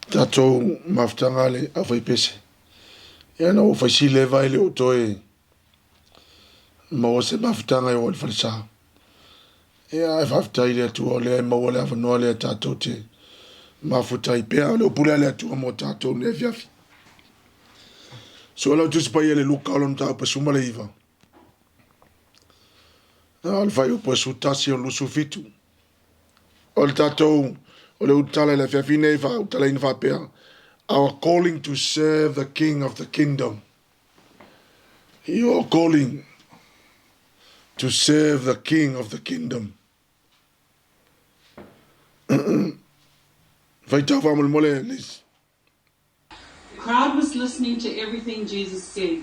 Tatou maftangale afai pese. Yana o faisi leva ile utoe. Mawase maftanga yo falsa. Ya fafta ile tu ole mawale afano le tatou te. Mafuta ipea le pula le tu mo tatou ne fiafi. So la tu spa ile LUKA on ta pesuma le iva. Alfa yo pues utasi on lusufitu. Ol tatou ole utala le fiafi ne fa utala in fa pea. Our calling to serve the King of the Kingdom. Your calling to serve the King of the Kingdom. FAITAU family mole Liz. The crowd was listening to everything Jesus said,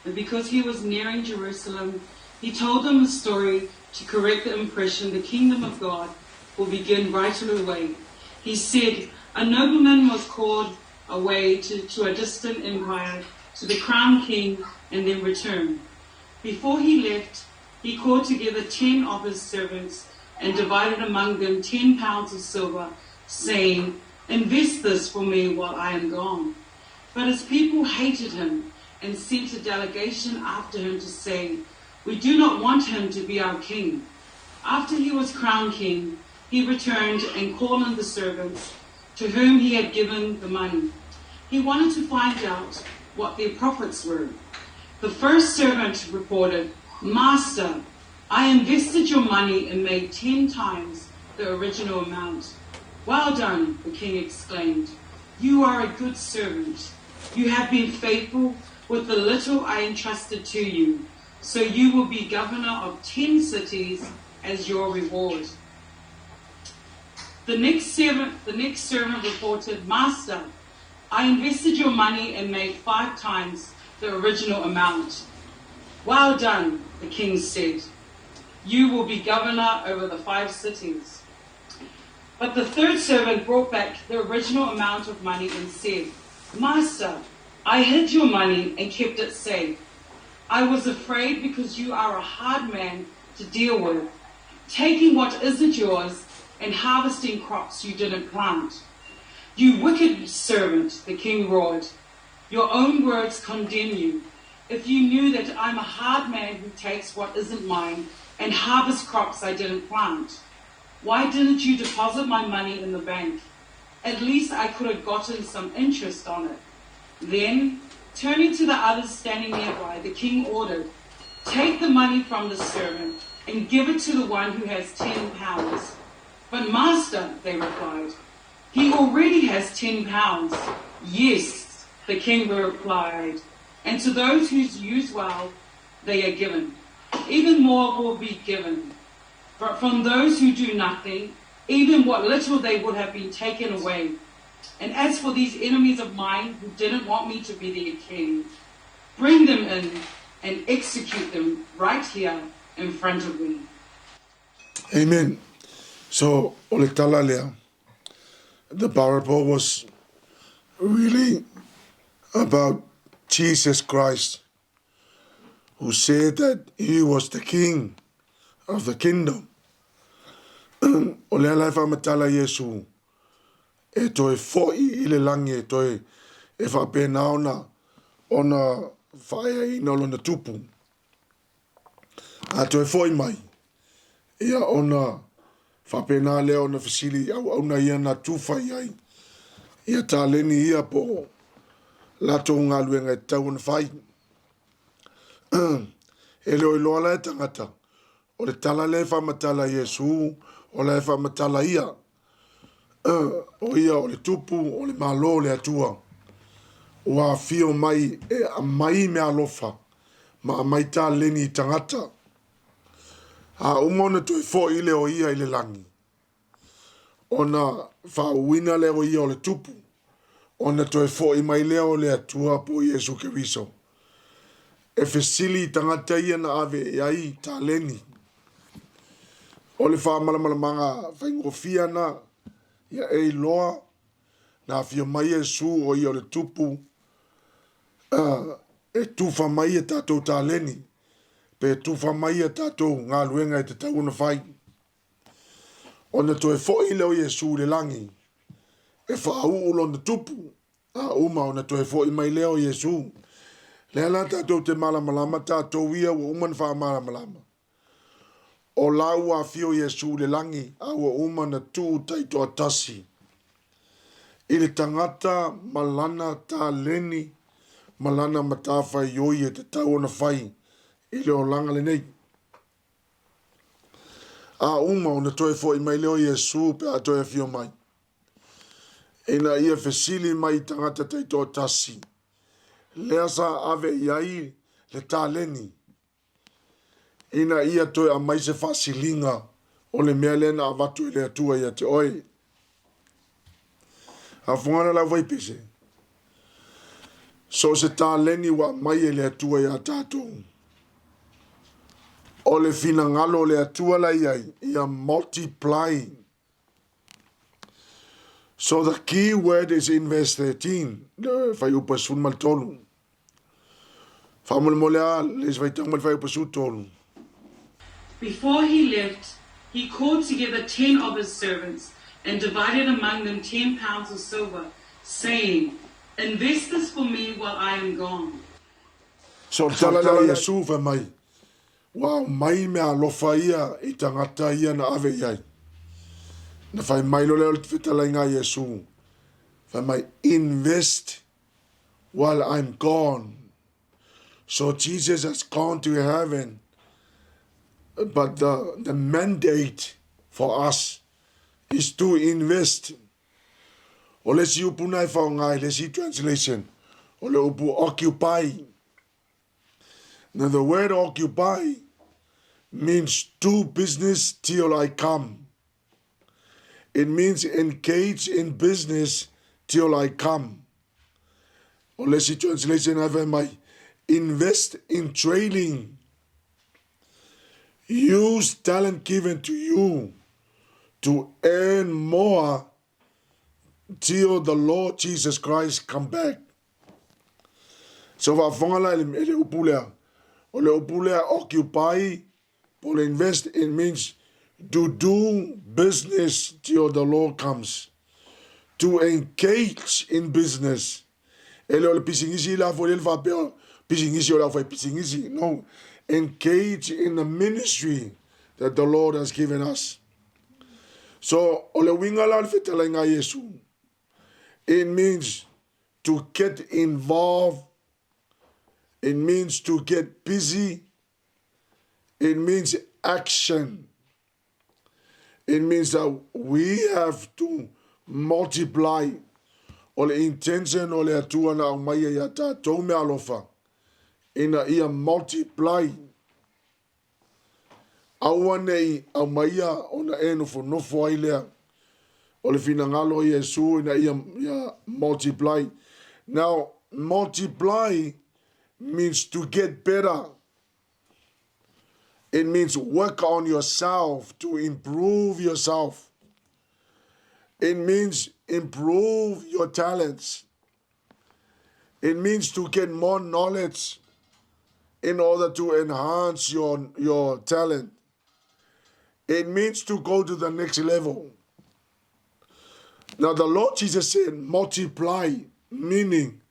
and because he was nearing Jerusalem, he told them a story to correct the impression the kingdom of God will begin right away. He said, a nobleman was called away to a distant empire, to the crown king, and then returned. Before he left, he called together 10 of his servants and divided among them 10 pounds of silver, saying, invest this for me while I am gone. But his people hated him and sent a delegation after him to say, we do not want him to be our king. After he was crowned king, he returned and called on the servants to whom he had given the money. He wanted to find out what their profits were. The first servant reported, Master, I invested your money and made 10 times the original amount. Well done, the king exclaimed. You are a good servant. You have been faithful with the little I entrusted to you, so you will be governor of 10 cities as your reward. The next servant reported, Master, I invested your money and made 5 times the original amount. Well done, the king said. You will be governor over the 5 cities. But the third servant brought back the original amount of money and said, Master, I hid your money and kept it safe. I was afraid because you are a hard man to deal with, taking what isn't yours and harvesting crops you didn't plant. You wicked servant, the king roared. Your own words condemn you. If you knew that I'm a hard man who takes what isn't mine and harvests crops I didn't plant, why didn't you deposit my money in the bank? At least I could have gotten some interest on it. Then, turning to the others standing nearby, the king ordered, take the money from the servant and give it to the one who has 10 pounds. But master, they replied, he already has 10 pounds. Yes, the king replied, and to those who use well, they are given. Even more will be given. But from those who do nothing, even what little they would have been taken away. And as for these enemies of mine who didn't want me to be their king, bring them in and execute them right here in front of me. Amen. So, the parable was really about Jesus Christ, who said that he was the king of the kingdom. Ole lai fa matala Yesu e toi foi ile langi e toi e fa pena ona faia ina lona tupu. A toi foi mai. Ia ona fa pena leo na fasili au na ia na tufa iai. Ia taleni ia po lato ngā luenga e tau na fai. E leo iloa lai tangata. O le tala le fa matala Yesu, o le fa matala ia. O ia o le tupu, o le malo le atua. O a fio mai, e a mai me alofa. Ma a mai ta leni tangata. A umona tu e fo ile o ia ile langi. Ona fa uina le o ia o le tupu. Ona tu e fo i mai leo le atua po Yesu Keriso. E fesili tangata ia na ave iai ta leni. O le wha malamalamanga whaingofia na ia e loa na fio mai e su o i o le tupu e tufa mai e tatou tāleni pe tufa mai e tatou ngā luenga e te tauna whai. O na to e fo i leo Yesu le langi e whaau ulo na tupu, a uma o na toe fo I mai leo Yesu. Lea la tātou te malamalama, tātou ia ua uman wha malamalama. O lau a fio Yesu le langi, a ua uma na tū taito a tasi. I le tangata malana tā leni, malana matawhai yoi e te tau na whai, I le o langa le nei. A uma o na toe fo I mai leo Yesu pe a toe fio mai. Ina ia fesili mai tangata taito a tasi. Lea sa ave iai le tā leni. Ina ia toe a mai se whasilinga o le mea lena a watu I le atua ia te oi. A whungana la vai pese. So se tā leni wa mai e le atua ia tātou. O le fina ngalo le atua la iai, ia multiplying. So the key word is in verse 13. Whai upasun mal tolu. Whamul molea, les vai tang mal whai upasun tolu. Before he left, he called together 10 of his servants and divided among them 10 pounds of silver, saying, "Invest this for me while I am gone." So tala la Yesu fa mai. Wow, mai me alofa ia I tangata ia na ave iai. Na fai mai lo leo fitala inga Yesu. Fa mai invest while I'm gone. So Jesus has gone to heaven. But the mandate for us is to invest. O le si upu nai whao ngai, le si translation. O le upu occupy. Now the word occupy means do business till I come. It means engage in business till I come. O le si translation ave mai, invest in trading. Use talent given to you to earn more till the Lord Jesus Christ come back. So va fongala ele upulea. O le upulea occupy, po le invest, it means to do business till the Lord comes. To engage in business. Ele o le pisingisi la fo le fa pisingisi o la fa pisingisi. No. Engage in the ministry that the Lord has given us. So, ole wingala fitala nga Yesu. It means to get involved. It means to get busy. It means action. It means that we have to multiply. Ole intention ole atua na umaya yata tome alofa. Ina ia multiply. Aua nei au maia ona eno fo nofo ai lea. O le fina ngalo Yesu ina ia multiply. Now, multiply means to get better. It means work on yourself, to improve yourself. It means improve your talents. It means to get more knowledge in order to enhance your talent. It means to go to the next level. Now the Lord Jesus said multiply, meaning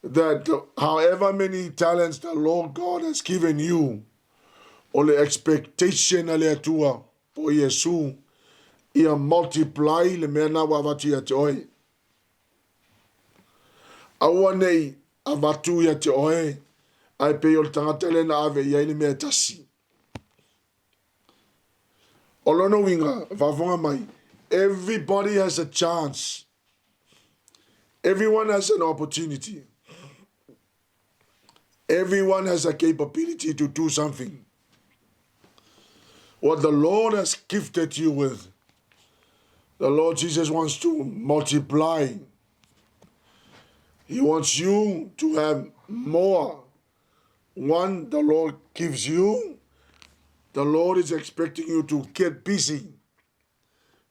that however many talents the Lord God has given you, or the expectation ale atua po Yesu, ia multiply le mena wawatu ia te oe. Aua nei awatu ia te oe, ai pe o tangata le na ave ia ile mea tasi. Olono winga, vafonga mai, everybody has a chance. Everyone has an opportunity. Everyone has a capability to do something. What the Lord has gifted you with, the Lord Jesus wants to multiply. He wants you to have more. One, the Lord gives you. The Lord is expecting you to get busy,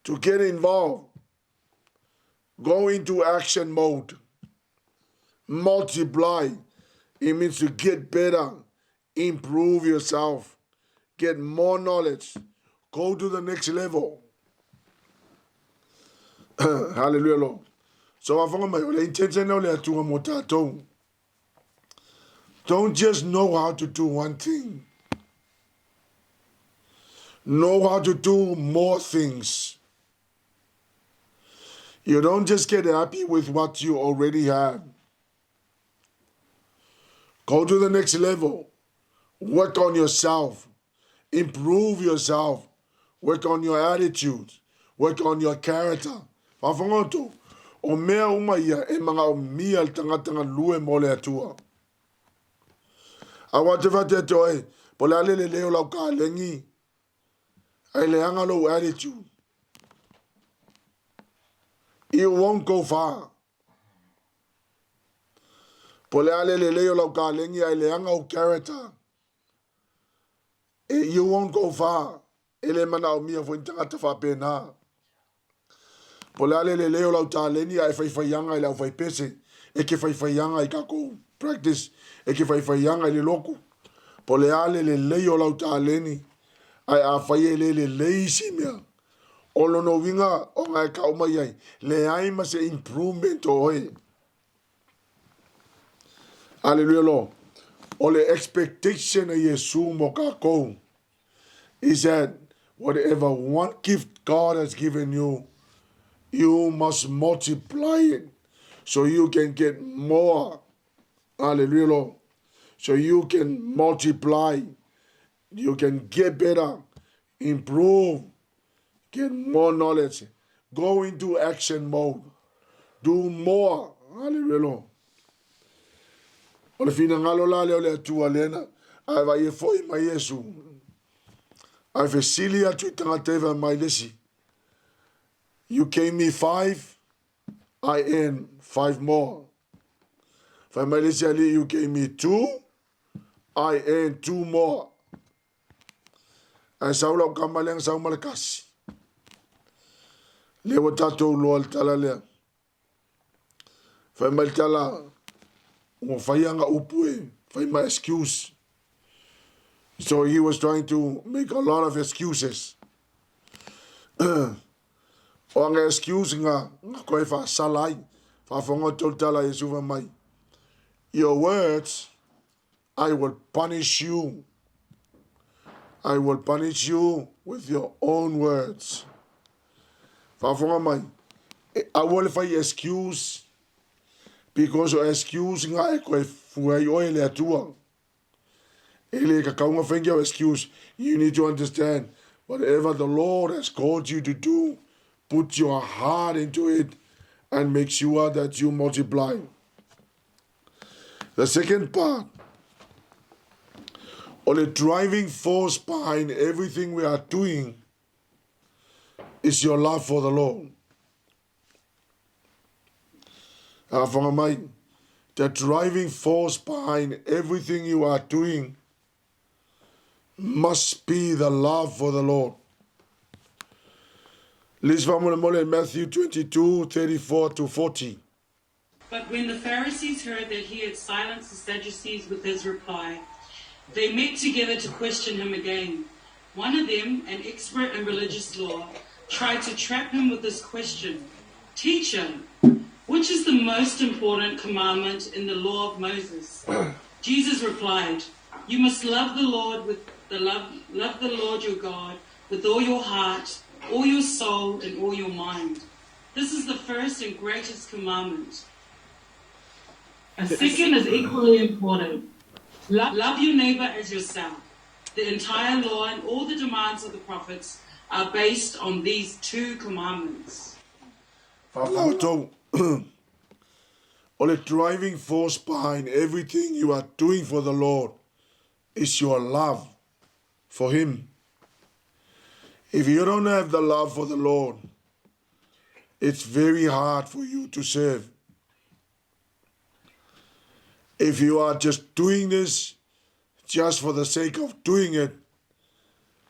to get involved, go into action mode, multiply. It means to get better, improve yourself, get more knowledge, go to the next level. Hallelujah, Lord. So afonga mai ole intention ole atunga mo tatou. Don't just know how to do one thing. Know how to do more things. You don't just get happy with what you already have. Go to the next level. Work on yourself. Improve yourself. Work on your attitude. Work on your character. Fafongoto. O mea umaya e mga o mia tanga lue mole atua. Awateva te toe. Polale le leo lau ka lengi. Ai leanga lo attitude. You won't go far. Polale le leo lau ka lengi ai leanga o character. You won't go far. Ele mana o mia fo tanga te fa pena. Polale le leo lau ta leni ai fai yanga lau fai pese. E ke fai yanga i kako practice. E ke fai yanga i le loko. Polale le leo lau ta leni ai a fai le leisi mea. Olo no winga o ngai ka o mai ai. Le ai ma se improvement o hoi. Hallelujah lo. O le expectation of Yesu mo kako is that whatever one gift God has given you, you must multiply it so you can get more. Hallelujah, Lord. So you can multiply. You can get better, improve, get more knowledge. Go into action mode. Do more. Hallelujah, Lord. O le fina ngalo la leo le atua lena, ai vai e foi mai Yesu. Ai fe sili atu I tangateva mai lesi. You gave me 5, I earn 5 more. For my lesi you gave me 2, I earn 2 more. Ai saula o kamaleng sau malakasi. Le tatou loa le tala lea. Fai mai tala o faianga upue, fai mai excuse. So he was trying to make a lot of excuses. O anga excuse nga koe fa salai, fa fongo tala Yesu va mai. Your words, I will punish you. I will punish you with your own words. Fa fongo mai. I will fa excuse because your excuse nga koe fuai o ele atua. Ele ka kaunga fengia excuse. You need to understand whatever the Lord has called you to do. Put your heart into it and make sure that you multiply. The second part, or the driving force behind everything we are doing, is your love for the Lord. The driving force behind everything you are doing must be the love for the Lord. Let's read Matthew 22, 34 to 40. But when the Pharisees heard that he had silenced the Sadducees with his reply, they met together to question him again. One of them, an expert in religious law, tried to trap him with this question. Teacher, which is the most important commandment in the law of Moses? Jesus replied, you must love the Lord love the Lord your God with all your heart, all your soul, and all your mind. This is the first and greatest commandment. A second is equally important. Love your neighbor as yourself. The entire law and all the demands of the prophets are based on these 2 commandments. Or the driving force behind everything you are doing for the Lord is your love for Him. If you don't have the love for the Lord, it's very hard for you to serve. If you are just doing this just for the sake of doing it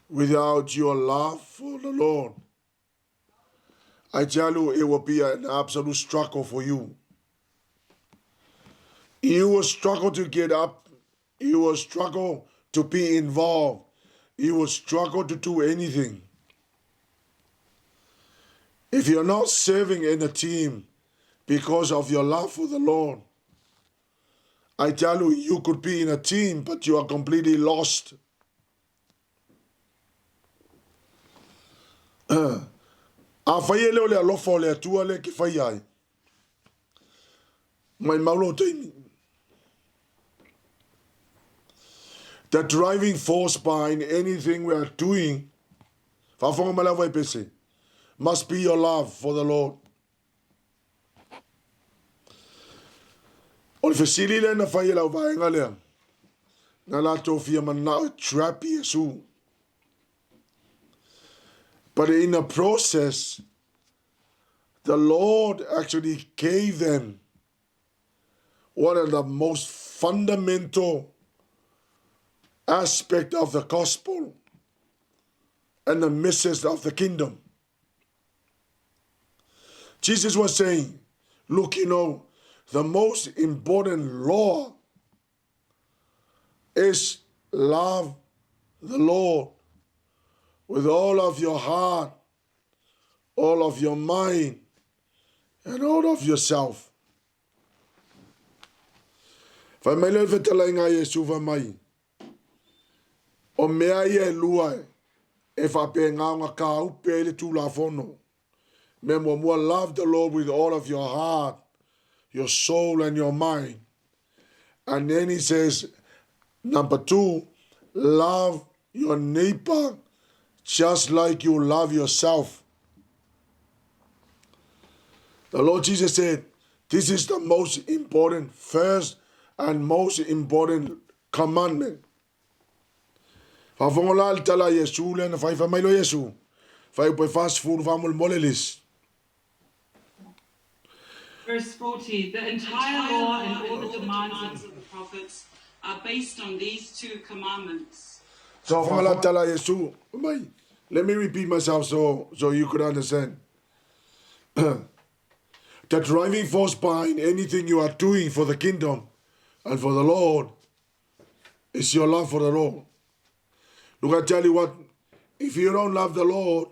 without your love for the Lord, I tell you, it will be an absolute struggle for you. You will struggle to get up. You will struggle to be involved. You will struggle to do anything. If you're not serving in a team, because of your love for the Lord. I tell you, you could be in a team, but you are completely lost. A whaia leo le alofa o le atua le ki whaia ai. Mai maulo taimi. The driving force behind anything we are doing, whawhonga malawa I pese, must be your love for the Lord. O le whesili le na whaia lau vaenga lea. Nga la tōwhia mana trap Yesu. But in the process, the Lord actually gave them one of the most fundamental aspect of the gospel and the message of the kingdom. Jesus was saying, look, the most important law is love the Lord with all of your heart, all of your mind, and all of yourself. Whai mai leo whetala inga Yesu wa mai. O mea ia lua e whape ngāunga ka upe ele tū la whono. Me mua love the Lord with all of your heart, your soul, and your mind. And then he says, number 2, love your neighbor just like you love yourself. The Lord Jesus said, this is the most important, first and most important commandment. Whawhongola tala Yesu le na whaifa mailo Yesu. Whaipai fast food whamul molelis. Verse 40, the entire law and all the demands of the prophets are based on these 2 commandments. So whongola tala Yesu. Let me repeat myself so you could understand. The driving force behind anything you are doing for the kingdom and for the Lord is your love for the Lord. Look, I tell you what, if you don't love the Lord,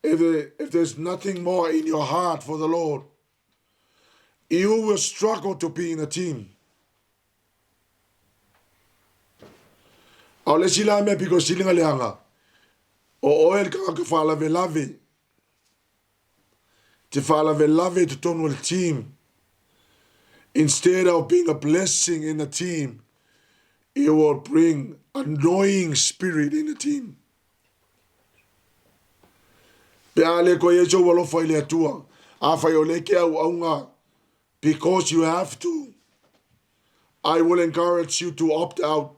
if there's nothing more in your heart for the Lord, you will struggle to be in a team. Au le sila me piko silinga leanga. O oel ka whala ve lave. Te whala ve lave to tonu el team. Instead of being a blessing in the team, it will bring annoying spirit in the team. Peale ko yeso walo faile atua. A fai oleke au aunga. Because you have to. I will encourage you to opt out.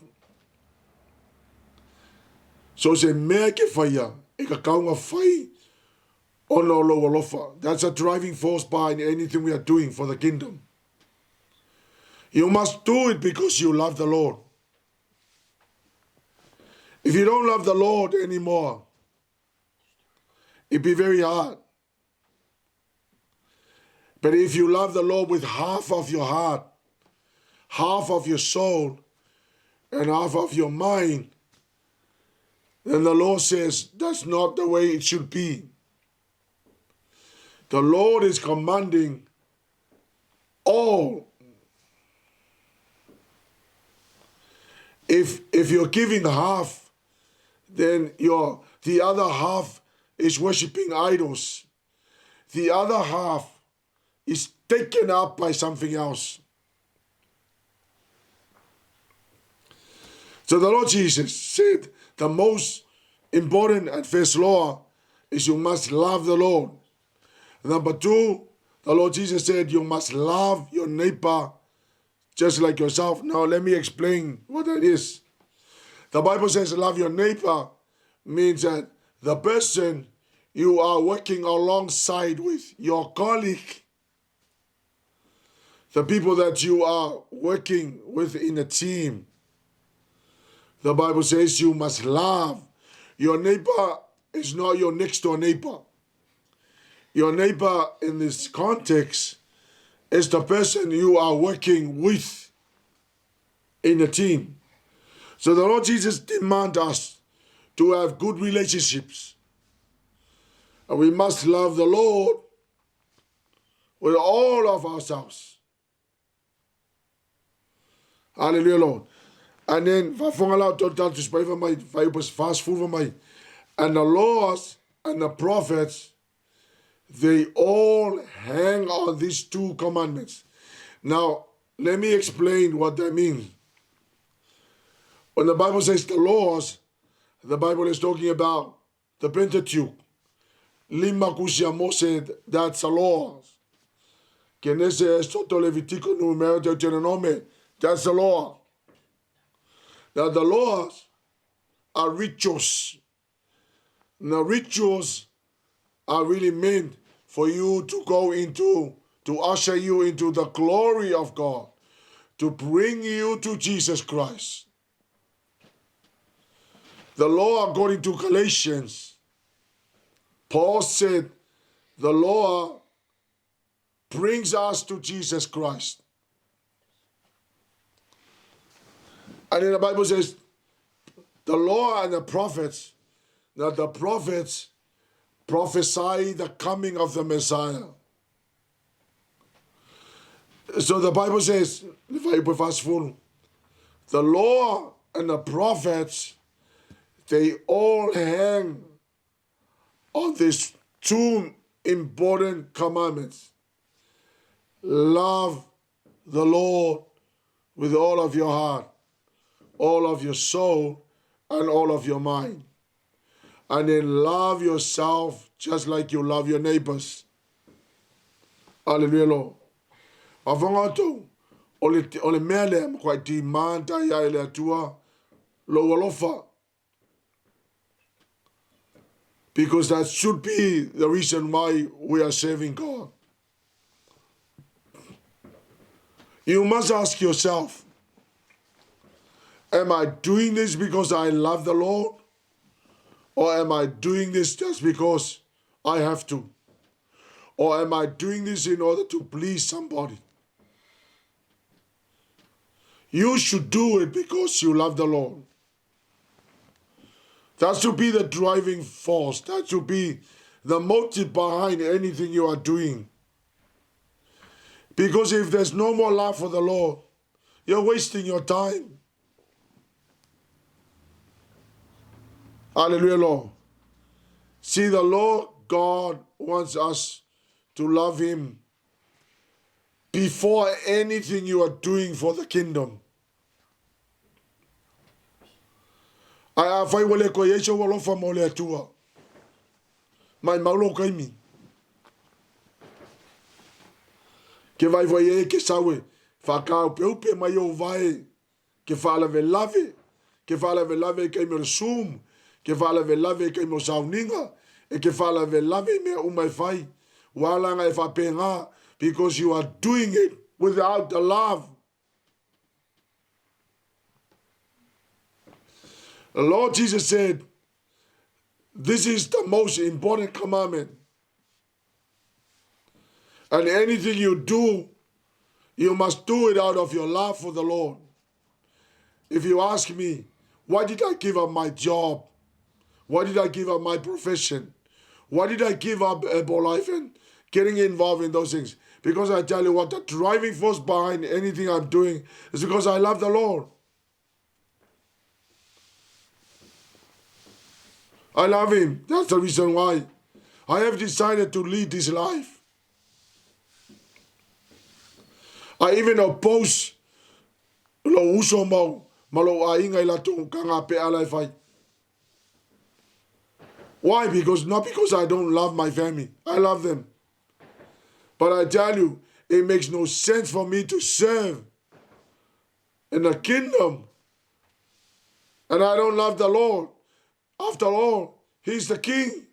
So se mea ke whaia, e ka kaunga whai ono lo walofa. That's a driving force behind anything we are doing for the kingdom. You must do it because you love the Lord. If you don't love the Lord anymore, it'd be very hard. But if you love the Lord with half of your heart, half of your soul, and half of your mind, then the Lord says that's not the way it should be. The Lord is commanding all. If you're giving half, then the other half is worshiping idols. The other half is taken up by something else. So the Lord Jesus said the most important and first law is you must love the Lord. Number 2, the Lord Jesus said you must love your neighbor just like yourself. Now let me explain what that is. The Bible says love your neighbor means that the person you are working alongside with, your colleague, the people that you are working with in a team. The Bible says you must love. Your neighbor is not your next door neighbor. Your neighbor in this context is the person you are working with in a team. So the Lord Jesus demands us to have good relationships. And we must love the Lord with all of ourselves. Hallelujah, Lord. And then, fast food for my, and the laws and the prophets, they all hang on these two commandments. Now, let me explain what that means. When the Bible says the laws, the Bible is talking about the Pentateuch. Lima kusia Mose, that's the laws. Genese, Estoto, Levitico, Numero, Deuteronomy, that's the law. Now the laws are rituals. Now rituals are really meant for you to go into, to usher you into the glory of God, to bring you to Jesus Christ. The law, according to Galatians, Paul said the law brings us to Jesus Christ. And then the Bible says the law and the prophets, that the prophets prophesy the coming of the Messiah. So the Bible says, if I put fast forward, the law and the prophets, they all hang on these two important commandments. Love the Lord with all of your heart, all of your soul, and all of your mind. And then love yourself just like you love your neighbors. Hallelujah, Lord. Avangato, ole mele kwa ti manta ya ile atua lo alofa. Because that should be the reason why we are serving God. You must ask yourself, am I doing this because I love the Lord? Or am I doing this just because I have to? Or am I doing this in order to please somebody? You should do it because you love the Lord. That should be the driving force. That should be the motive behind anything you are doing. Because if there's no more love for the Lord, you're wasting your time. Hallelujah, Lord. See, the Lord God wants us to love Him before anything you are doing for the kingdom. I fai wale ko yeso walo fa mole atua. Mai maulo kaimi. Ke vai voye ke sawe fa ka pe mai o vai ke fala ve lave ke me sum ke fala ve lave ke mo sauninga e ke fala ve lave me o mai fai wala ngai fa penga because you are doing it without the love. The Lord Jesus said, this is the most important commandment. And anything you do, you must do it out of your love for the Lord. If you ask me, why did I give up my job? Why did I give up my profession? Why did I give up Ebo life and getting involved in those things? Because I tell you what, the driving force behind anything I'm doing is because I love the Lord. I love Him. That's the reason why I have decided to lead this life. I even oppose lo uso mau malo ainga ila kanga pe alai fai. Why? Not because I don't love my family. I love them. But I tell you, it makes no sense for me to serve in the kingdom and I don't love the Lord. After all, He's the King.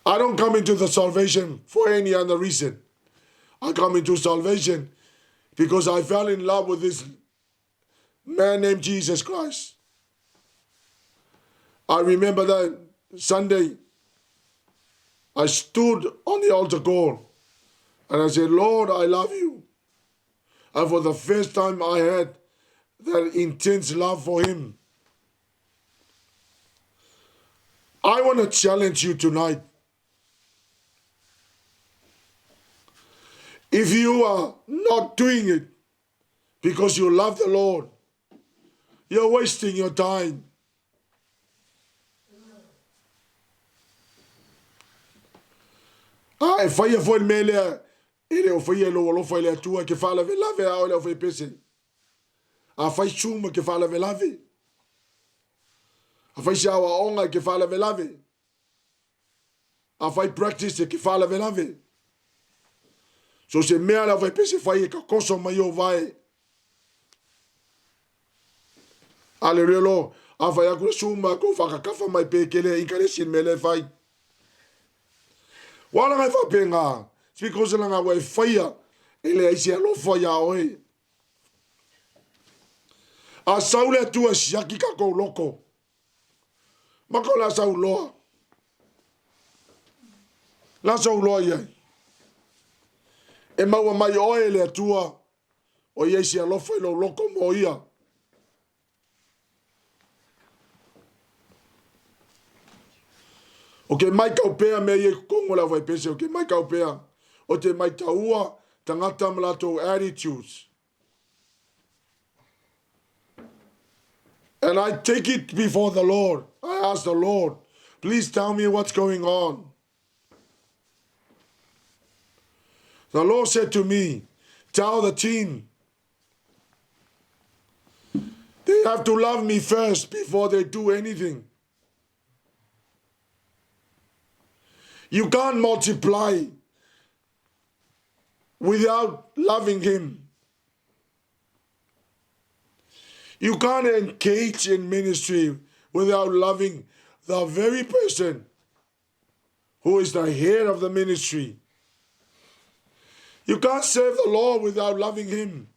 I don't come into the salvation for any other reason. I come into salvation because I fell in love with this man named Jesus Christ. I remember that Sunday, I stood on the altar call and I said, Lord, I love you. And for the first time I had that intense love for Him. I want to challenge you tonight. If you are not doing it because you love the Lord, you're wasting your time. E fai a foi mele ele o foi lo foi le tua que fala ve lave a ole foi pese. A fai chuma que fala ve lave. A fai shawa onga que fala ve lave. A fai practice que fala ve lave. So se mea la vai pese fai ka koso mai o vai. Ale relo a fai a chuma ko fa ka fa mai pe kele inkaresin mele fai. Wala ngai fa penga, because la nga wai fire, ele isi alo fire oi. A saule tu a shaki ka ko loko. Mako la sauloa. La sauloa ye. E maua mai oi le tua, o ye isi alo fire loko mo ia. Ok, mai kaupea me ye kongo la vai pese, ok, mai kaupea. O te mai taua, tangata malato attitudes. And I take it before the Lord. I ask the Lord, please tell me what's going on. The Lord said to me, tell the team, they have to love me first before they do anything. You can't multiply without loving him. You can't engage in ministry without loving the very person who is the head of the ministry. You can't serve the Lord without loving him.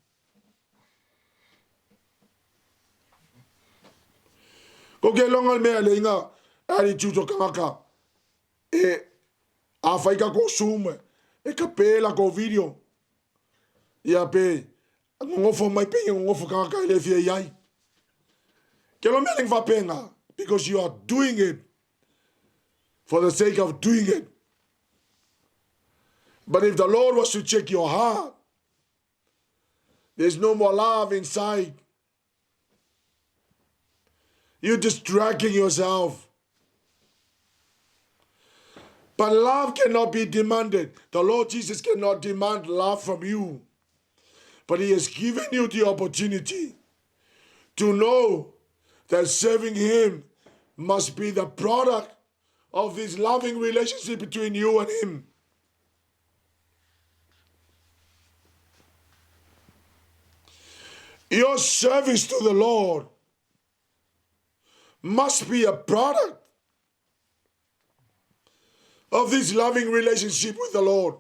Ko ke longa me le inga ari tuto kamaka a fai ka ko sume e ka pela ko video ia pe ngofo mai pe ngofo ka le fie yai ke lo meling va penga because you are doing it for the sake of doing it. But if the Lord was to check your heart, there's no more love inside. You're distracting yourself. But love cannot be demanded. The Lord Jesus cannot demand love from you. But he has given you the opportunity to know that serving him must be the product of this loving relationship between you and him. Your service to the Lord must be a product of this loving relationship with the Lord.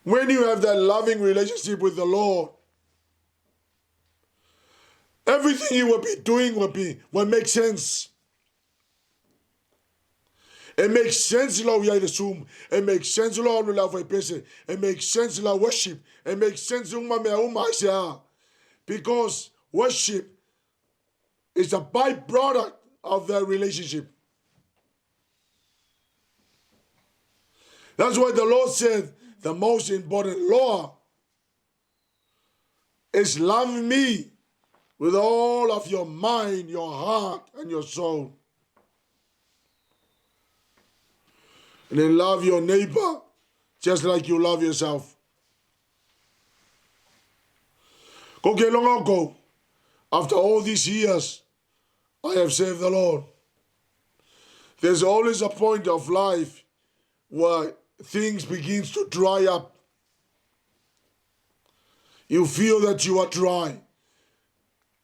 When you have that loving relationship with the Lord, everything you will be doing will make sense. It makes sense in our Zoom. It makes sense in our love. It makes sense in our worship. It makes sense in our because worship is a byproduct of their relationship. That's why the Lord said the most important law is love me with all of your mind, your heart, and your soul. And then love your neighbor just like you love yourself. After all these years, I have served the Lord. There's always a point of life where things begin to dry up. You feel that you are dry.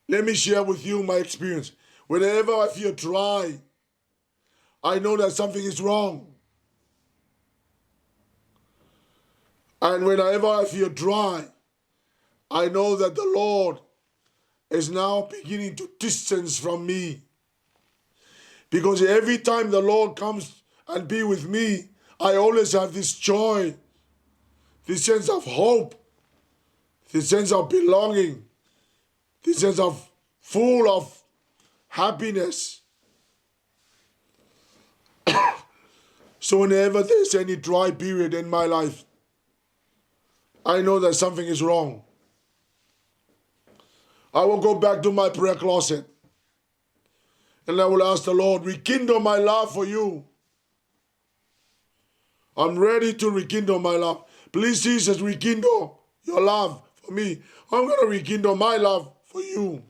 Let me share with you my experience. Whenever I feel dry, I know that something is wrong. And whenever I feel dry, I know that the Lord is now beginning to distance from me. Because every time the Lord comes and be with me, I always have this joy, this sense of hope, this sense of belonging, this is full of happiness. So whenever there's any dry period in my life, I know that something is wrong. I will go back to my prayer closet and I will ask the Lord, rekindle my love for you. I'm ready to rekindle my love. Please, Jesus, rekindle your love for me. I'm going to rekindle my love for you.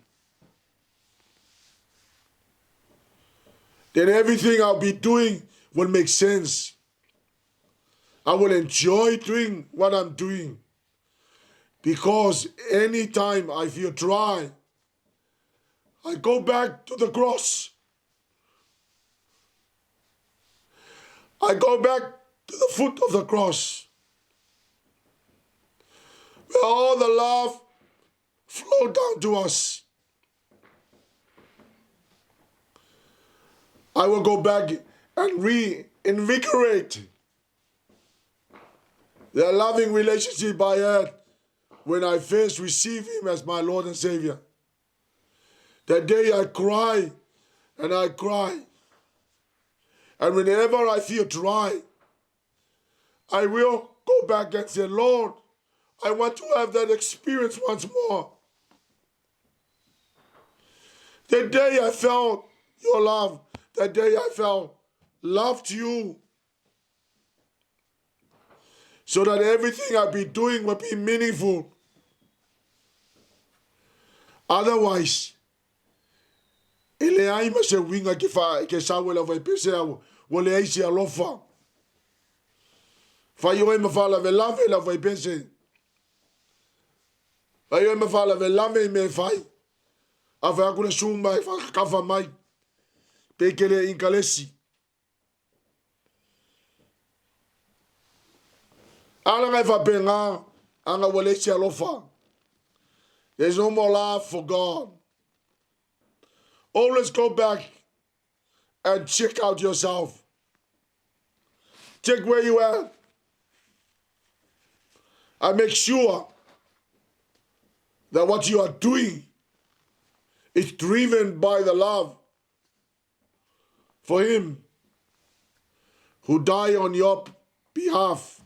Then everything I'll be doing will make sense. I will enjoy doing what I'm doing. Because anytime I feel dry, I go back to the cross. I go back to the foot of the cross, where all the love flowed down to us. I will go back and reinvigorate the loving relationship I had when I first received Him as my Lord and Savior. That day I cry and I cry. And whenever I feel dry, I will go back and say, Lord, I want to have that experience once more. The day I felt your love, the day I felt loved you, so that everything I'll be doing will be meaningful. Otherwise, ele ai ma se winga ke sa wela vai pese au, wole ai se alofa. Fa yo e ma fala ve lave la vai pese. Fa yo e ma fala ve lave me fai. A fa ku le suma fa kafa mai. Pekele inkalesi. Ala ngai fa penga anga wole se alofa. There's no more love for God. Always go back and check out yourself. Check where you are. And make sure that what you are doing is driven by the love for Him who died on your behalf.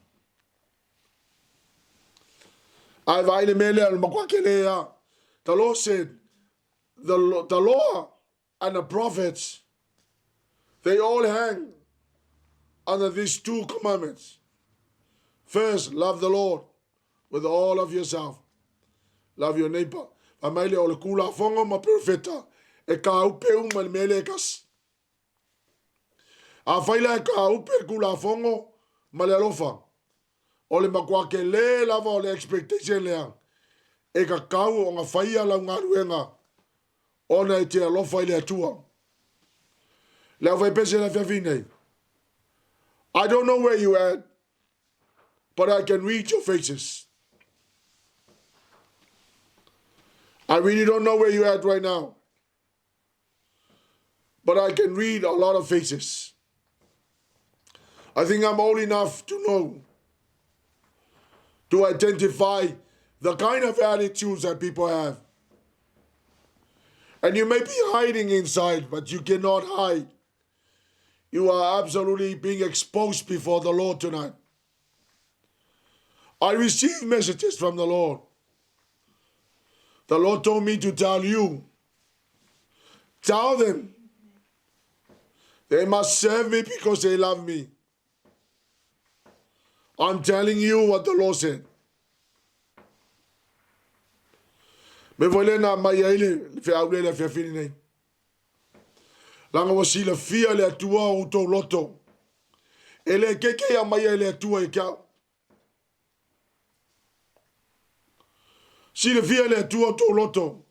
The Lord said, the law and the prophets, they all hang under these two commandments. First, love the Lord with all of yourself. Love your neighbor. Amaile o le kula fongo ma perfeta e ka upe uma le mele kas. A faila e ka upe kula fongo ma le alofa. O le makua ke le lava o le expectation lea. E ka kau o nga faia la ngaruenga. Ona e te alofa i le atua. Lea vai pese la fiafine. I don't know where you at, but I can read your faces. I really don't know where you're at right now, but I can read a lot of faces. I think I'm old enough to know, to identify the kind of attitudes that people have. And you may be hiding inside, but you cannot hide. You are absolutely being exposed before the Lord tonight. I received messages from the Lord. The Lord told me to tell you, tell them they must serve me because they love me. I'm telling you what the Lord said. Me vole na mai ele fe aule le fe fini nei. Langa wasi le fia le atua o to loto. Ele keke ya mai ele atua e kia. Si le fia le atua o to loto.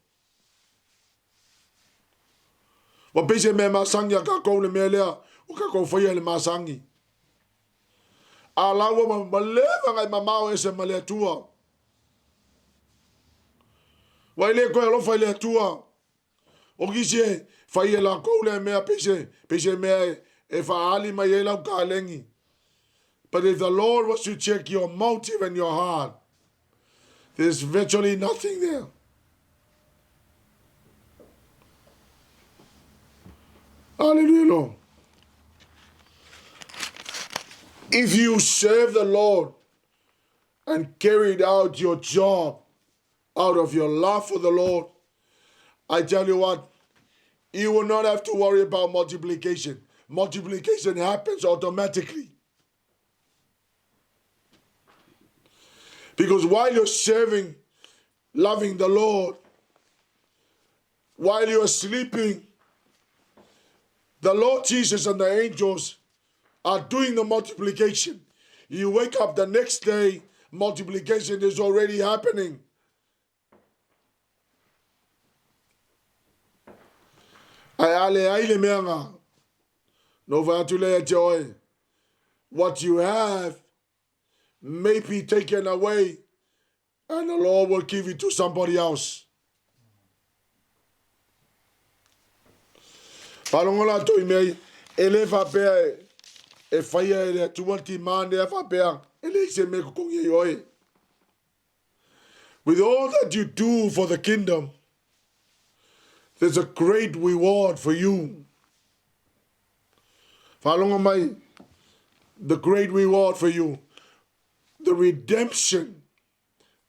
Wa pese me masangi a ka kou le me lea o ka kou faya le masangi. A lawa ma leva ngai mamao ese ma le atua. Wa ile ko lo fai le atua. O kise fai la ko le me pese me e fa ali mai la ka lengi. But if the Lord was to check your motive and your heart, there's virtually nothing there. Hallelujah, Lord. If you serve the Lord and carried out your job out of your love for the Lord, I tell you what, you will not have to worry about multiplication. Multiplication happens automatically. Because while you're serving, loving the Lord, while you're sleeping, the Lord Jesus and the angels are doing the multiplication. You wake up the next day, multiplication is already happening. What you have may be taken away, and the Lord will give it to somebody else. Palongola to me, eleva pe e fire to what demand ever bear. With all that you do for the kingdom, there's a great reward for you. The great reward for you. The redemption,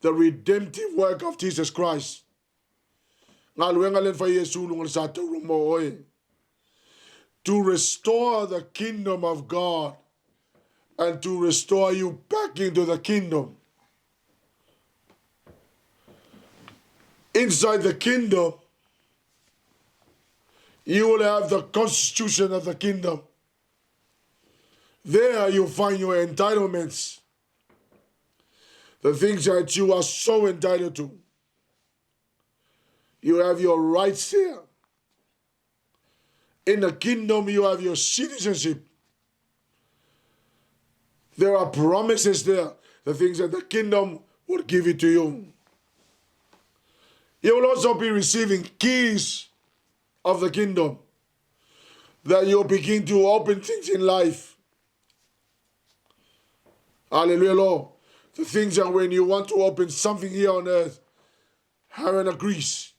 the redemptive work of Jesus Christ. To restore the kingdom of God and to restore you back into the kingdom. Inside the kingdom, you will have the constitution of the kingdom. There you find your entitlements, the things that you are so entitled to. You have your rights there. In the kingdom, you have your citizenship. There are promises there, the things that the kingdom will give it to you. You will also be receiving keys of the kingdom, that you'll begin to open things in life. Hallelujah, Lord. The things that when you want to open something here on earth, heaven agrees.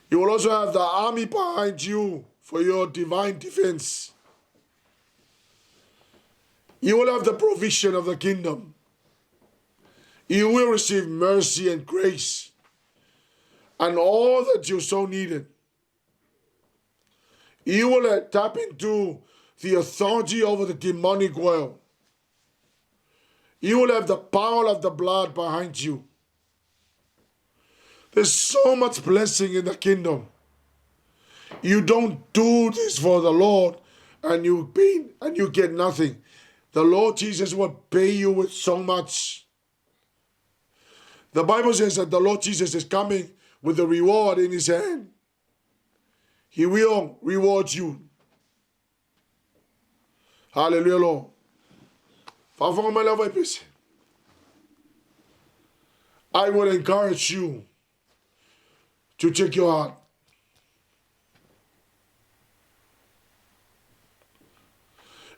You will also have the army behind you for your divine defense. You will have the provision of the kingdom. You will receive mercy and grace and all that you so needed. You will tap into the authority over the demonic world. You will have the power of the blood behind you. There's so much blessing in the kingdom. You don't do this for the Lord and you get nothing. The Lord Jesus will pay you with so much. The Bible says that the Lord Jesus is coming with the reward in his hand. He will reward you. Hallelujah, Lord. I would encourage you to check your heart.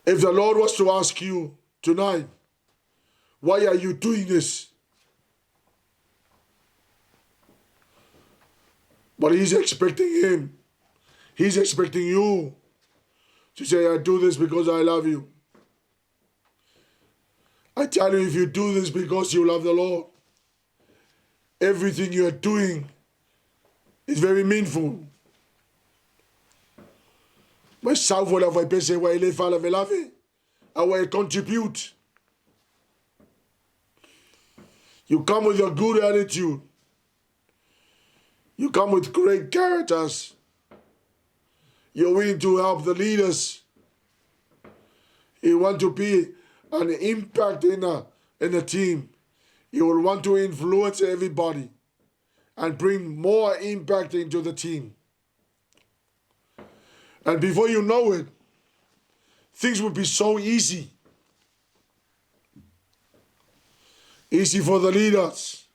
If the Lord was to ask you tonight, why are you doing this? But he's expecting him. He's expecting you to say, I do this because I love you. I tell you, if you do this because you love the Lord, everything you are doing is very meaningful. I will contribute. You come with a good attitude. You come with great characters. You're willing to help the leaders. You want to be an impact in a team. You will want to influence everybody and bring more impact into the team. And before you know it, things will be so easy. Easy for the leaders.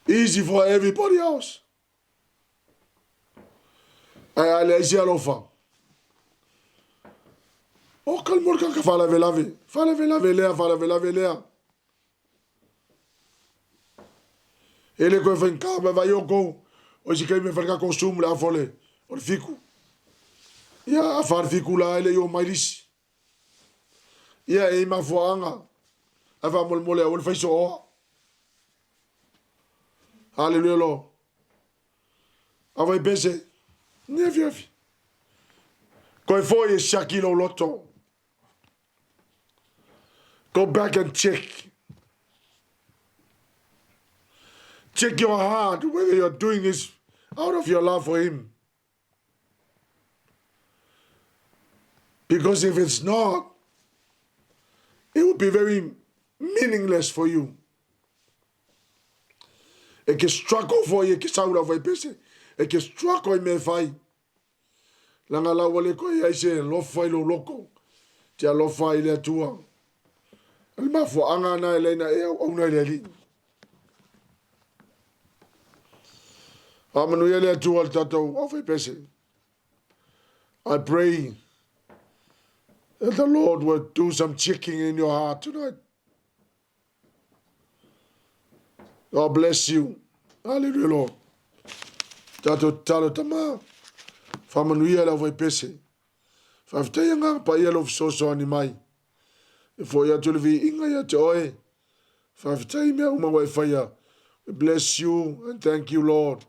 Easy for everybody else. O kalmur ka fala velave lea. Ele ko fen ka ba yo go O si kai me wharika kostumu le afole. O le fiku. Ia a whar fiku la ele i o mairisi. Ia e ma fuanga. A wha mole mole a o le whaiso oa. Hallelujah lo. A vai bese. Nefi afi. Koe foi e shakilo loto. Go back and check. Check your heart whether you're doing this out of your love for him. Because if it's not, it will be very meaningless for you. E ke struggle for ye ke saura vai pese. E ke struggle me fai. Langa la wale ko ia se lo fai lo loko. Te lo fai le tua. El ma fo anga na elena e o na le li. Amanu ye le tua tato o vai pese. I pray that the Lord will do some checking in your heart tonight. God bless you. Hallelujah, Lord. Tato talo tama. Whamanuia la vai pese. Whaftai anga pa ia lof soso ani mai. E fo ia tulevi inga ia te oe. Whaftai mea uma wai whaia. We bless you and thank you, Lord.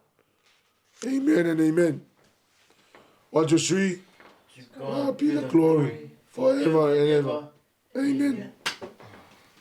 Amen and amen. What you see? God be the glory forever and ever. Amen.